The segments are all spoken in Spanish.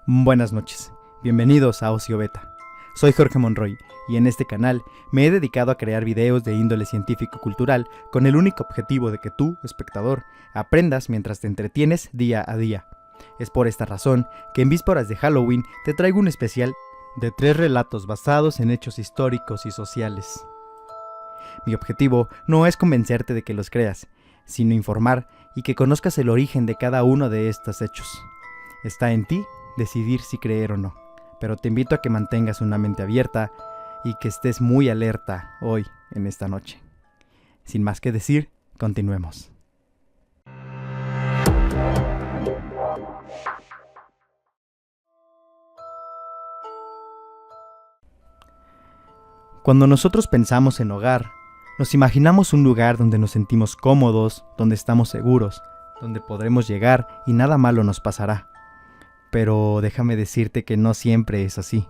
Buenas noches, bienvenidos a Ocio Beta. Soy Jorge Monroy y en este canal me he dedicado a crear videos de índole científico-cultural con el único objetivo de que tú, espectador, aprendas mientras te entretienes día a día. Es por esta razón que en vísperas de Halloween te traigo un especial de 3 relatos basados en hechos históricos y sociales. Mi objetivo no es convencerte de que los creas, sino informar y que conozcas el origen de cada uno de estos hechos. Está en ti decidir si creer o no, pero te invito a que mantengas una mente abierta y que estés muy alerta hoy, en esta noche. Sin más que decir, continuemos. Cuando nosotros pensamos en hogar, nos imaginamos un lugar donde nos sentimos cómodos, donde estamos seguros, donde podremos llegar y nada malo nos pasará. Pero déjame decirte que no siempre es así.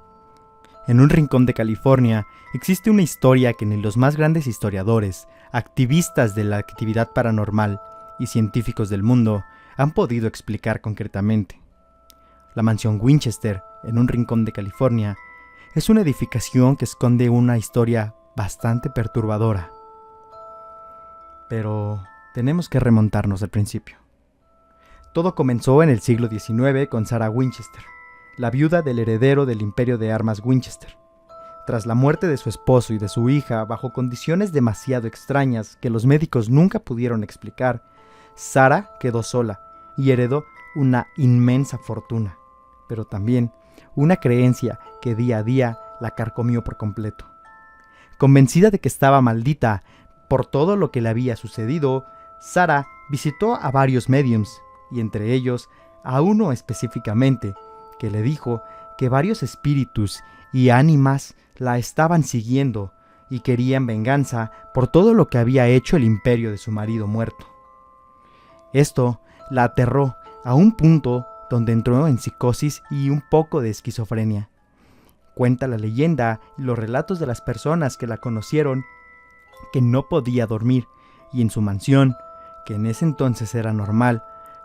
En un rincón de California existe una historia que ni los más grandes historiadores, activistas de la actividad paranormal y científicos del mundo han podido explicar concretamente. La mansión Winchester, en un rincón de California, es una edificación que esconde una historia bastante perturbadora. Pero tenemos que remontarnos al principio. Todo comenzó en el siglo XIX con Sarah Winchester, la viuda del heredero del imperio de armas Winchester. Tras la muerte de su esposo y de su hija, bajo condiciones demasiado extrañas que los médicos nunca pudieron explicar, Sarah quedó sola y heredó una inmensa fortuna, pero también una creencia que día a día la carcomió por completo. Convencida de que estaba maldita por todo lo que le había sucedido, Sarah visitó a varios médiums, y entre ellos a uno específicamente, que le dijo que varios espíritus y ánimas la estaban siguiendo y querían venganza por todo lo que había hecho el imperio de su marido muerto. Esto la aterró a un punto donde entró en psicosis y un poco de esquizofrenia. Cuenta la leyenda y los relatos de las personas que la conocieron que no podía dormir, y en su mansión, que en ese entonces era normal,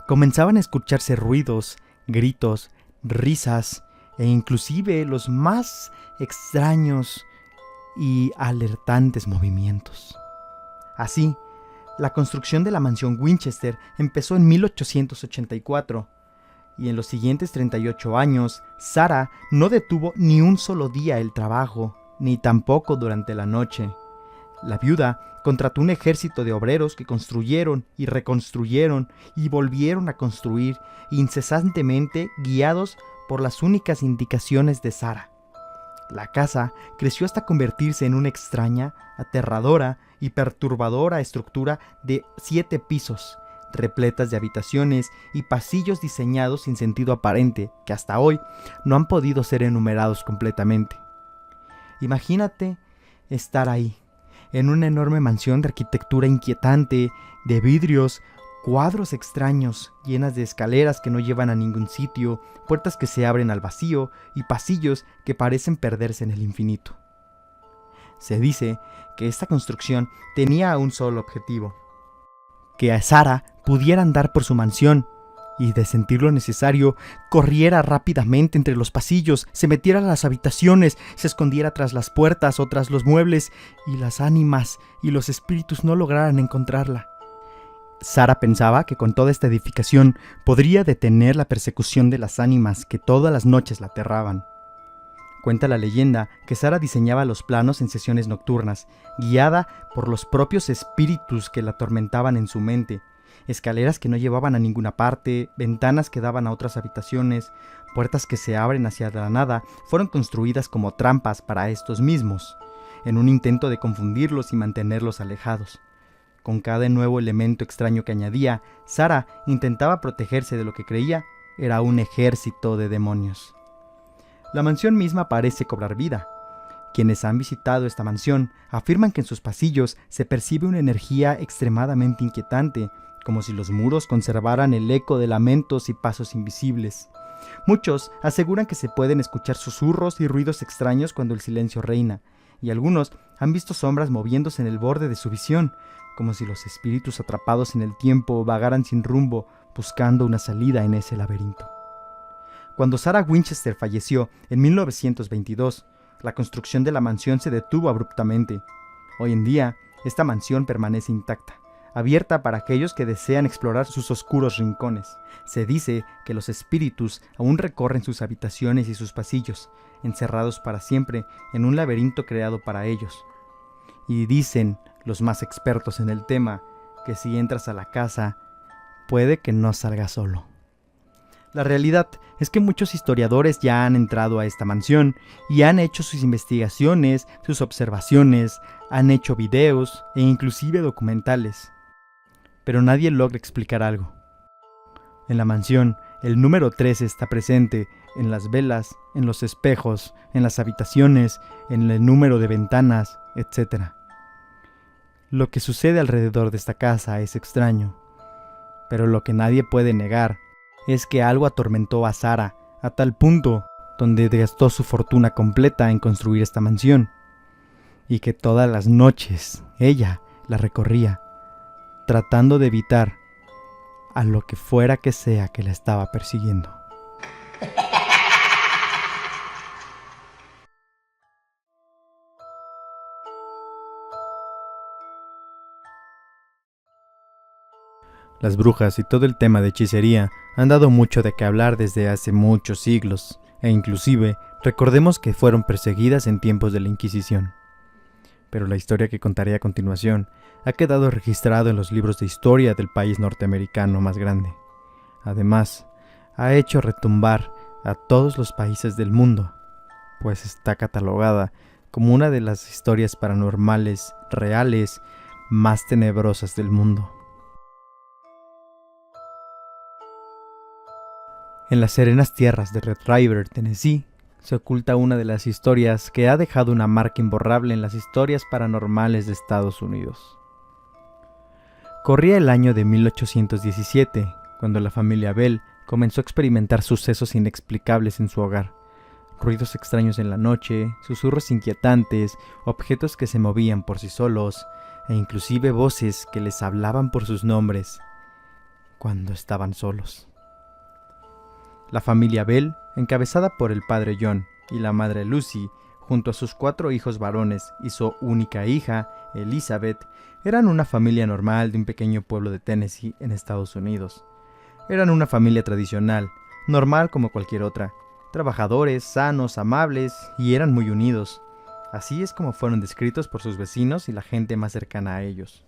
comenzaban a escucharse ruidos, gritos, risas e inclusive los más extraños y alertantes movimientos. Así, la construcción de la mansión Winchester empezó en 1884 y en los siguientes 38 años, Sarah no detuvo ni un solo día el trabajo, ni tampoco durante la noche. La viuda contrató un ejército de obreros que construyeron y reconstruyeron y volvieron a construir incesantemente, guiados por las únicas indicaciones de Sarah. La casa creció hasta convertirse en una extraña, aterradora y perturbadora estructura de 7 pisos, repletas de habitaciones y pasillos diseñados sin sentido aparente que hasta hoy no han podido ser enumerados completamente. Imagínate estar ahí, en una enorme mansión de arquitectura inquietante, de vidrios, cuadros extraños, llenas de escaleras que no llevan a ningún sitio, puertas que se abren al vacío y pasillos que parecen perderse en el infinito. Se dice que esta construcción tenía un solo objetivo: que a Sarah pudiera andar por su mansión y, de sentir lo necesario, corriera rápidamente entre los pasillos, se metiera a las habitaciones, se escondiera tras las puertas o tras los muebles, y las ánimas y los espíritus no lograran encontrarla. Sarah pensaba que con toda esta edificación podría detener la persecución de las ánimas que todas las noches la aterraban. Cuenta la leyenda que Sarah diseñaba los planos en sesiones nocturnas, guiada por los propios espíritus que la atormentaban en su mente. Escaleras que no llevaban a ninguna parte, ventanas que daban a otras habitaciones, puertas que se abren hacia la nada, fueron construidas como trampas para estos mismos, en un intento de confundirlos y mantenerlos alejados. Con cada nuevo elemento extraño que añadía, Sarah intentaba protegerse de lo que creía era un ejército de demonios. La mansión misma parece cobrar vida. Quienes han visitado esta mansión afirman que en sus pasillos se percibe una energía extremadamente inquietante, como si los muros conservaran el eco de lamentos y pasos invisibles. Muchos aseguran que se pueden escuchar susurros y ruidos extraños cuando el silencio reina, y algunos han visto sombras moviéndose en el borde de su visión, como si los espíritus atrapados en el tiempo vagaran sin rumbo, buscando una salida en ese laberinto. Cuando Sarah Winchester falleció en 1922, la construcción de la mansión se detuvo abruptamente. Hoy en día, esta mansión permanece intacta, abierta para aquellos que desean explorar sus oscuros rincones. Se dice que los espíritus aún recorren sus habitaciones y sus pasillos, encerrados para siempre en un laberinto creado para ellos. Y dicen los más expertos en el tema que si entras a la casa, puede que no salgas solo. La realidad es que muchos historiadores ya han entrado a esta mansión y han hecho sus investigaciones, sus observaciones, han hecho videos e inclusive documentales. Pero nadie logra explicar algo. En la mansión, el número 13 está presente en las velas, en los espejos, en las habitaciones, en el número de ventanas, etc. Lo que sucede alrededor de esta casa es extraño, pero lo que nadie puede negar es que algo atormentó a Sarah a tal punto donde gastó su fortuna completa en construir esta mansión, y que todas las noches ella la recorría, tratando de evitar a lo que fuera que sea que la estaba persiguiendo. Las brujas y todo el tema de hechicería han dado mucho de qué hablar desde hace muchos siglos, e inclusive recordemos que fueron perseguidas en tiempos de la Inquisición. Pero la historia que contaré a continuación ha quedado registrado en los libros de historia del país norteamericano más grande. Además, ha hecho retumbar a todos los países del mundo, pues está catalogada como una de las historias paranormales reales más tenebrosas del mundo. En las serenas tierras de Red River, Tennessee, se oculta una de las historias que ha dejado una marca imborrable en las historias paranormales de Estados Unidos. Corría el año de 1817, cuando la familia Bell comenzó a experimentar sucesos inexplicables en su hogar. Ruidos extraños en la noche, susurros inquietantes, objetos que se movían por sí solos, e inclusive voces que les hablaban por sus nombres cuando estaban solos. La familia Bell, encabezada por el padre John y la madre Lucy, junto a sus 4 hijos varones y su única hija, Elizabeth, eran una familia normal de un pequeño pueblo de Tennessee en Estados Unidos. Eran una familia tradicional, normal como cualquier otra, trabajadores, sanos, amables y eran muy unidos. Así es como fueron descritos por sus vecinos y la gente más cercana a ellos.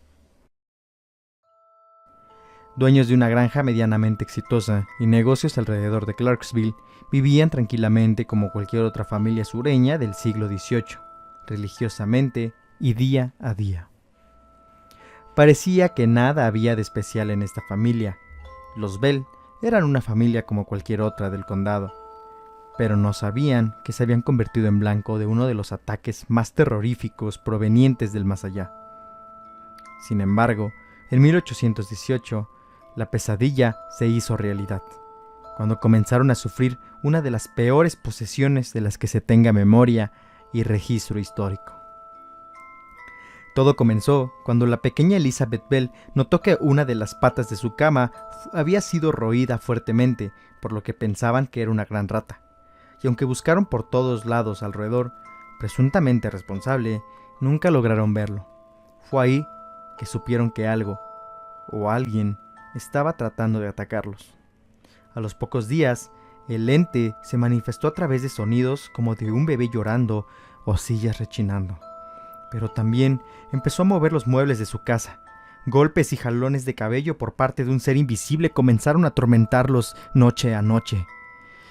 Dueños de una granja medianamente exitosa y negocios alrededor de Clarksville, vivían tranquilamente como cualquier otra familia sureña del siglo XVIII, religiosamente y día a día. Parecía que nada había de especial en esta familia. Los Bell eran una familia como cualquier otra del condado, pero no sabían que se habían convertido en blanco de uno de los ataques más terroríficos provenientes del más allá. Sin embargo, en 1818, la pesadilla se hizo realidad, cuando comenzaron a sufrir una de las peores posesiones de las que se tenga memoria y registro histórico. Todo comenzó cuando la pequeña Elizabeth Bell notó que una de las patas de su cama había sido roída fuertemente, por lo que pensaban que era una gran rata, y aunque buscaron por todos lados alrededor, presuntamente responsable, nunca lograron verlo. Fue ahí que supieron que algo, o alguien, estaba tratando de atacarlos. A los pocos días, el ente se manifestó a través de sonidos como de un bebé llorando o sillas rechinando. Pero también empezó a mover los muebles de su casa. Golpes y jalones de cabello por parte de un ser invisible comenzaron a atormentarlos noche a noche.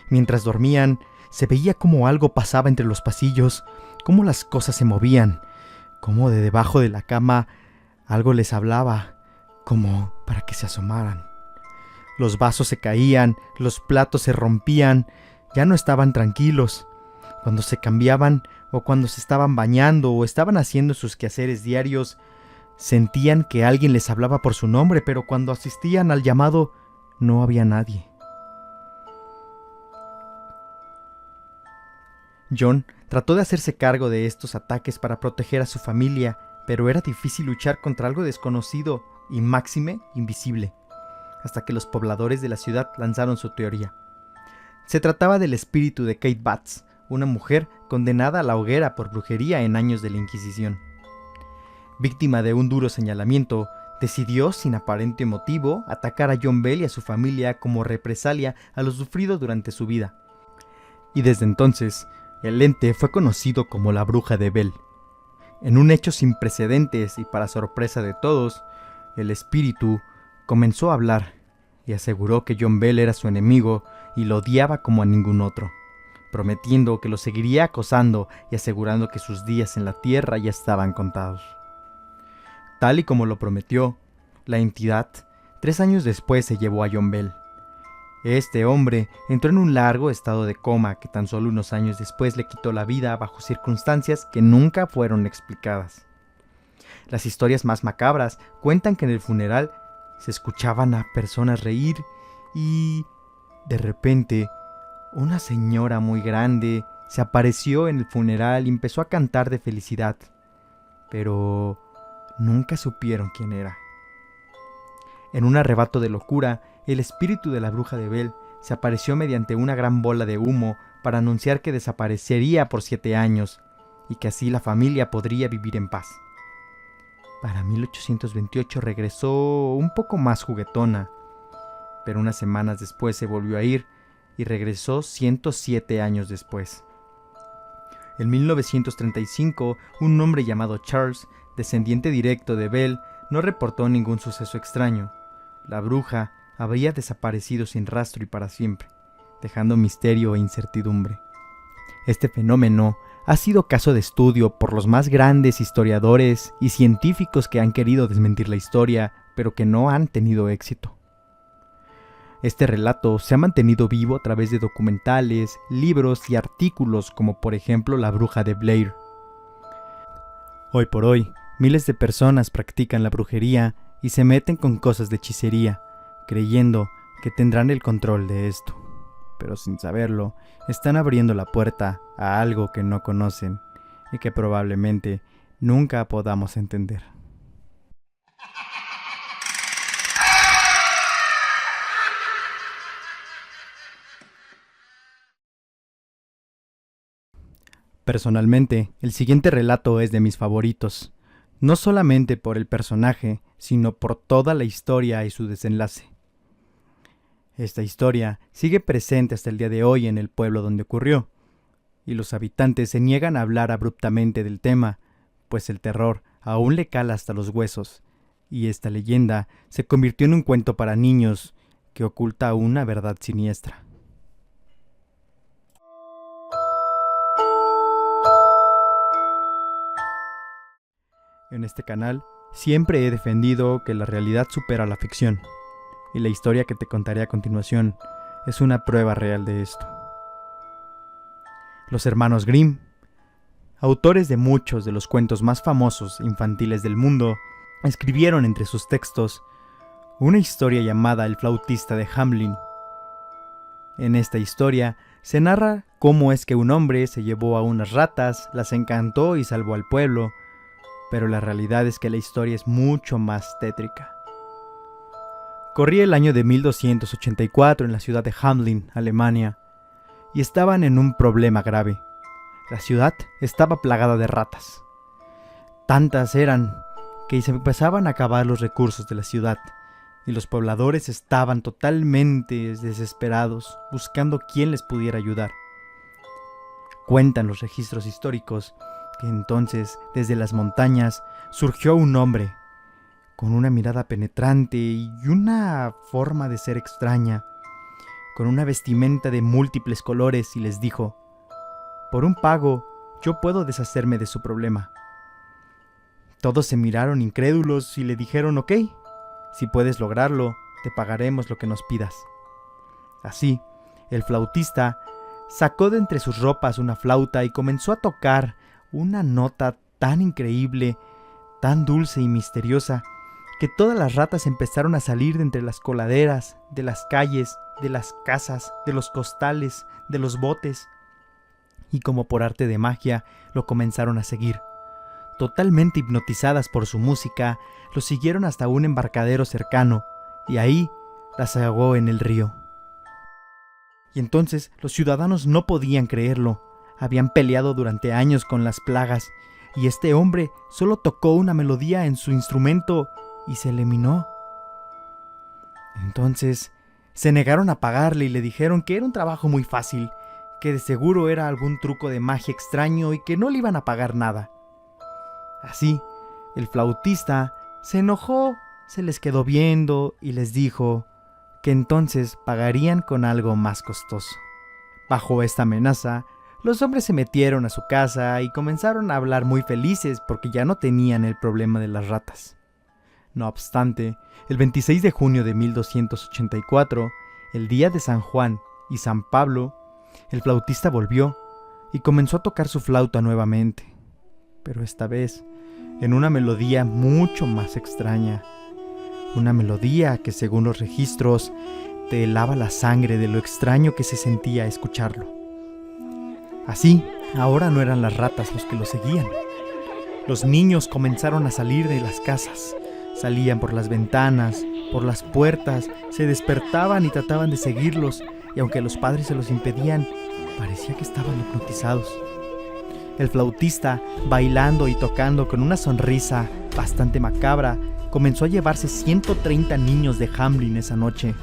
Mientras dormían, se veía cómo algo pasaba entre los pasillos, cómo las cosas se movían, cómo de debajo de la cama algo les hablaba, como para que se asomaran. Los vasos se caían, los platos se rompían, ya no estaban tranquilos. Cuando se cambiaban o cuando se estaban bañando o estaban haciendo sus quehaceres diarios, sentían que alguien les hablaba por su nombre, pero cuando asistían al llamado no había nadie. John trató de hacerse cargo de estos ataques para proteger a su familia, pero era difícil luchar contra algo desconocido y máxime invisible, hasta que los pobladores de la ciudad lanzaron su teoría. Se trataba del espíritu de Kate Batts, una mujer condenada a la hoguera por brujería en años de la Inquisición. Víctima de un duro señalamiento, decidió, sin aparente motivo, atacar a John Bell y a su familia como represalia a lo sufrido durante su vida. Y desde entonces, el ente fue conocido como la Bruja de Bell. En un hecho sin precedentes y para sorpresa de todos, el espíritu comenzó a hablar y aseguró que John Bell era su enemigo y lo odiaba como a ningún otro, prometiendo que lo seguiría acosando y asegurando que sus días en la tierra ya estaban contados. Tal y como lo prometió, la entidad 3 años después se llevó a John Bell. Este hombre entró en un largo estado de coma que tan solo unos años después le quitó la vida bajo circunstancias que nunca fueron explicadas. Las historias más macabras cuentan que en el funeral se escuchaban a personas reír y, de repente, una señora muy grande se apareció en el funeral y empezó a cantar de felicidad, pero nunca supieron quién era. En un arrebato de locura, el espíritu de la Bruja de Bell se apareció mediante una gran bola de humo para anunciar que desaparecería por 7 años y que así la familia podría vivir en paz. Para 1828 regresó un poco más juguetona, pero unas semanas después se volvió a ir y regresó 107 años después. En 1935, un hombre llamado Charles, descendiente directo de Bell, no reportó ningún suceso extraño. La bruja habría desaparecido sin rastro y para siempre, dejando misterio e incertidumbre. Este fenómeno ha sido caso de estudio por los más grandes historiadores y científicos que han querido desmentir la historia, pero que no han tenido éxito. Este relato se ha mantenido vivo a través de documentales, libros y artículos como por ejemplo La Bruja de Blair. Hoy por hoy, miles de personas practican la brujería y se meten con cosas de hechicería, creyendo que tendrán el control de esto. Pero sin saberlo, están abriendo la puerta a algo que no conocen y que probablemente nunca podamos entender. Personalmente, el siguiente relato es de mis favoritos, no solamente por el personaje, sino por toda la historia y su desenlace. Esta historia sigue presente hasta el día de hoy en el pueblo donde ocurrió, y los habitantes se niegan a hablar abruptamente del tema, pues el terror aún le cala hasta los huesos, y esta leyenda se convirtió en un cuento para niños que oculta una verdad siniestra. En este canal siempre he defendido que la realidad supera la ficción, y la historia que te contaré a continuación es una prueba real de esto. Los hermanos Grimm, autores de muchos de los cuentos más famosos infantiles del mundo, escribieron entre sus textos una historia llamada El flautista de Hamelin. En esta historia se narra cómo es que un hombre se llevó a unas ratas, las encantó y salvó al pueblo, pero la realidad es que la historia es mucho más tétrica. Corría el año de 1284 en la ciudad de Hamelin, Alemania, y estaban en un problema grave. La ciudad estaba plagada de ratas. Tantas eran que se empezaban a acabar los recursos de la ciudad, y los pobladores estaban totalmente desesperados, buscando quién les pudiera ayudar. Cuentan los registros históricos que entonces, desde las montañas, surgió un hombre, con una mirada penetrante y una forma de ser extraña, con una vestimenta de múltiples colores, y les dijo: «Por un pago, yo puedo deshacerme de su problema». Todos se miraron incrédulos y le dijeron: «Ok, si puedes lograrlo, te pagaremos lo que nos pidas». Así, el flautista sacó de entre sus ropas una flauta y comenzó a tocar una nota tan increíble, tan dulce y misteriosa, que todas las ratas empezaron a salir de entre las coladeras, de las calles, de las casas, de los costales, de los botes, y como por arte de magia lo comenzaron a seguir. Totalmente hipnotizadas por su música, lo siguieron hasta un embarcadero cercano, y ahí las ahogó en el río. Y entonces los ciudadanos no podían creerlo. Habían peleado durante años con las plagas, y este hombre solo tocó una melodía en su instrumento y se eliminó. Entonces se negaron a pagarle y le dijeron que era un trabajo muy fácil, que de seguro era algún truco de magia extraño y que no le iban a pagar nada. Así, el flautista se enojó, se les quedó viendo y les dijo que entonces pagarían con algo más costoso. Bajo esta amenaza, los hombres se metieron a su casa y comenzaron a hablar muy felices porque ya no tenían el problema de las ratas. No obstante, el 26 de junio de 1284, el día de San Juan y San Pablo, el flautista volvió y comenzó a tocar su flauta nuevamente, pero esta vez en una melodía mucho más extraña. Una melodía que, según los registros, te helaba la sangre de lo extraño que se sentía escucharlo. Así, ahora no eran las ratas los que lo seguían. Los niños comenzaron a salir de las casas. Salían por las ventanas, por las puertas, se despertaban y trataban de seguirlos, y aunque los padres se los impedían, parecía que estaban hipnotizados. El flautista, bailando y tocando con una sonrisa bastante macabra, comenzó a llevarse 130 niños de Hamelin esa noche.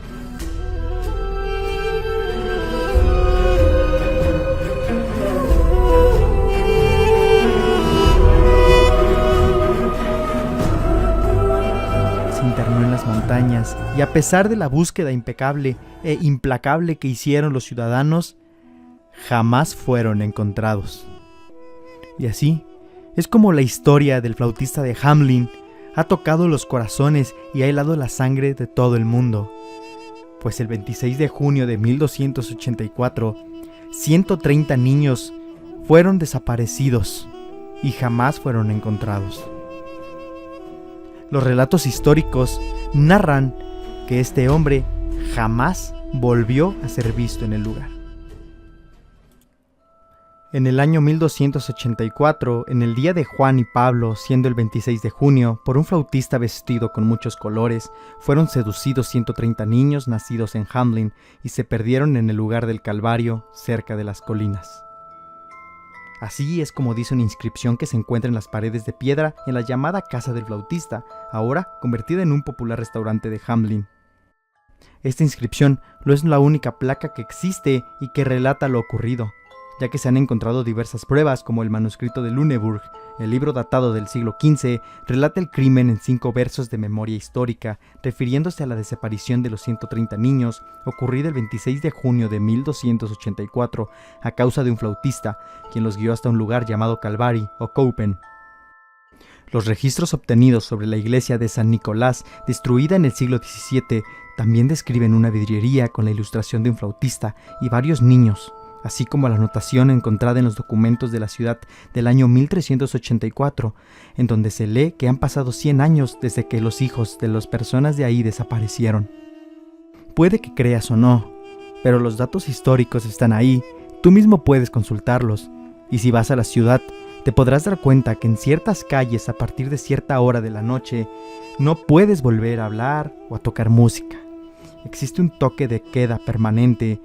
Se internó en las montañas y, a pesar de la búsqueda impecable e implacable que hicieron los ciudadanos, jamás fueron encontrados. Y así es como la historia del flautista de Hamelin ha tocado los corazones y ha helado la sangre de todo el mundo. Pues el 26 de junio de 1284, 130 niños fueron desaparecidos y jamás fueron encontrados. Los relatos históricos narran que este hombre jamás volvió a ser visto en el lugar. En el año 1284, en el día de Juan y Pablo, siendo el 26 de junio, por un flautista vestido con muchos colores, fueron seducidos 130 niños nacidos en Hamelin y se perdieron en el lugar del Calvario, cerca de las colinas. Así es como dice una inscripción que se encuentra en las paredes de piedra en la llamada Casa del Flautista, ahora convertida en un popular restaurante de Hamelin. Esta inscripción no es la única placa que existe y que relata lo ocurrido, ya que se han encontrado diversas pruebas, como el manuscrito de Lüneburg. El libro datado del siglo XV relata el crimen en 5 versos de memoria histórica, refiriéndose a la desaparición de los 130 niños, ocurrida el 26 de junio de 1284, a causa de un flautista, quien los guió hasta un lugar llamado Calvary o Koupen. Los registros obtenidos sobre la iglesia de San Nicolás, destruida en el siglo XVII, también describen una vidriería con la ilustración de un flautista y varios niños, así como la anotación encontrada en los documentos de la ciudad del año 1384, en donde se lee que han pasado 100 años desde que los hijos de las personas de ahí desaparecieron. Puede que creas o no, pero los datos históricos están ahí, tú mismo puedes consultarlos, y si vas a la ciudad, te podrás dar cuenta que en ciertas calles a partir de cierta hora de la noche, no puedes volver a hablar o a tocar música. Existe un toque de queda permanente,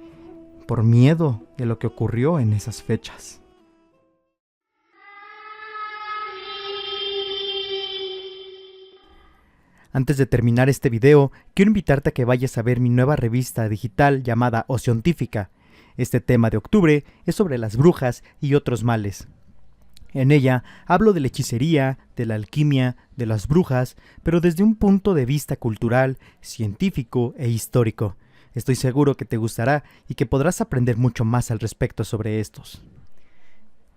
por miedo de lo que ocurrió en esas fechas. Antes de terminar este video, quiero invitarte a que vayas a ver mi nueva revista digital llamada Ociontífica. Este tema de octubre es sobre las brujas y otros males. En ella hablo de la hechicería, de la alquimia, de las brujas, pero desde un punto de vista cultural, científico e histórico. Estoy seguro que te gustará y que podrás aprender mucho más al respecto sobre estos.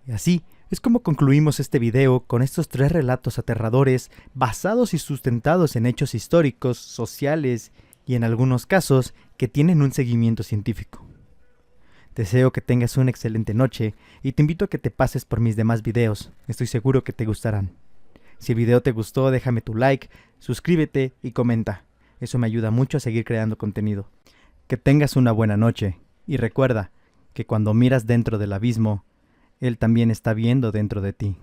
Y así es como concluimos este video con estos 3 relatos aterradores basados y sustentados en hechos históricos, sociales y en algunos casos que tienen un seguimiento científico. Deseo que tengas una excelente noche y te invito a que te pases por mis demás videos, estoy seguro que te gustarán. Si el video te gustó, déjame tu like, suscríbete y comenta, eso me ayuda mucho a seguir creando contenido. Que tengas una buena noche y recuerda que cuando miras dentro del abismo, Él también está viendo dentro de ti.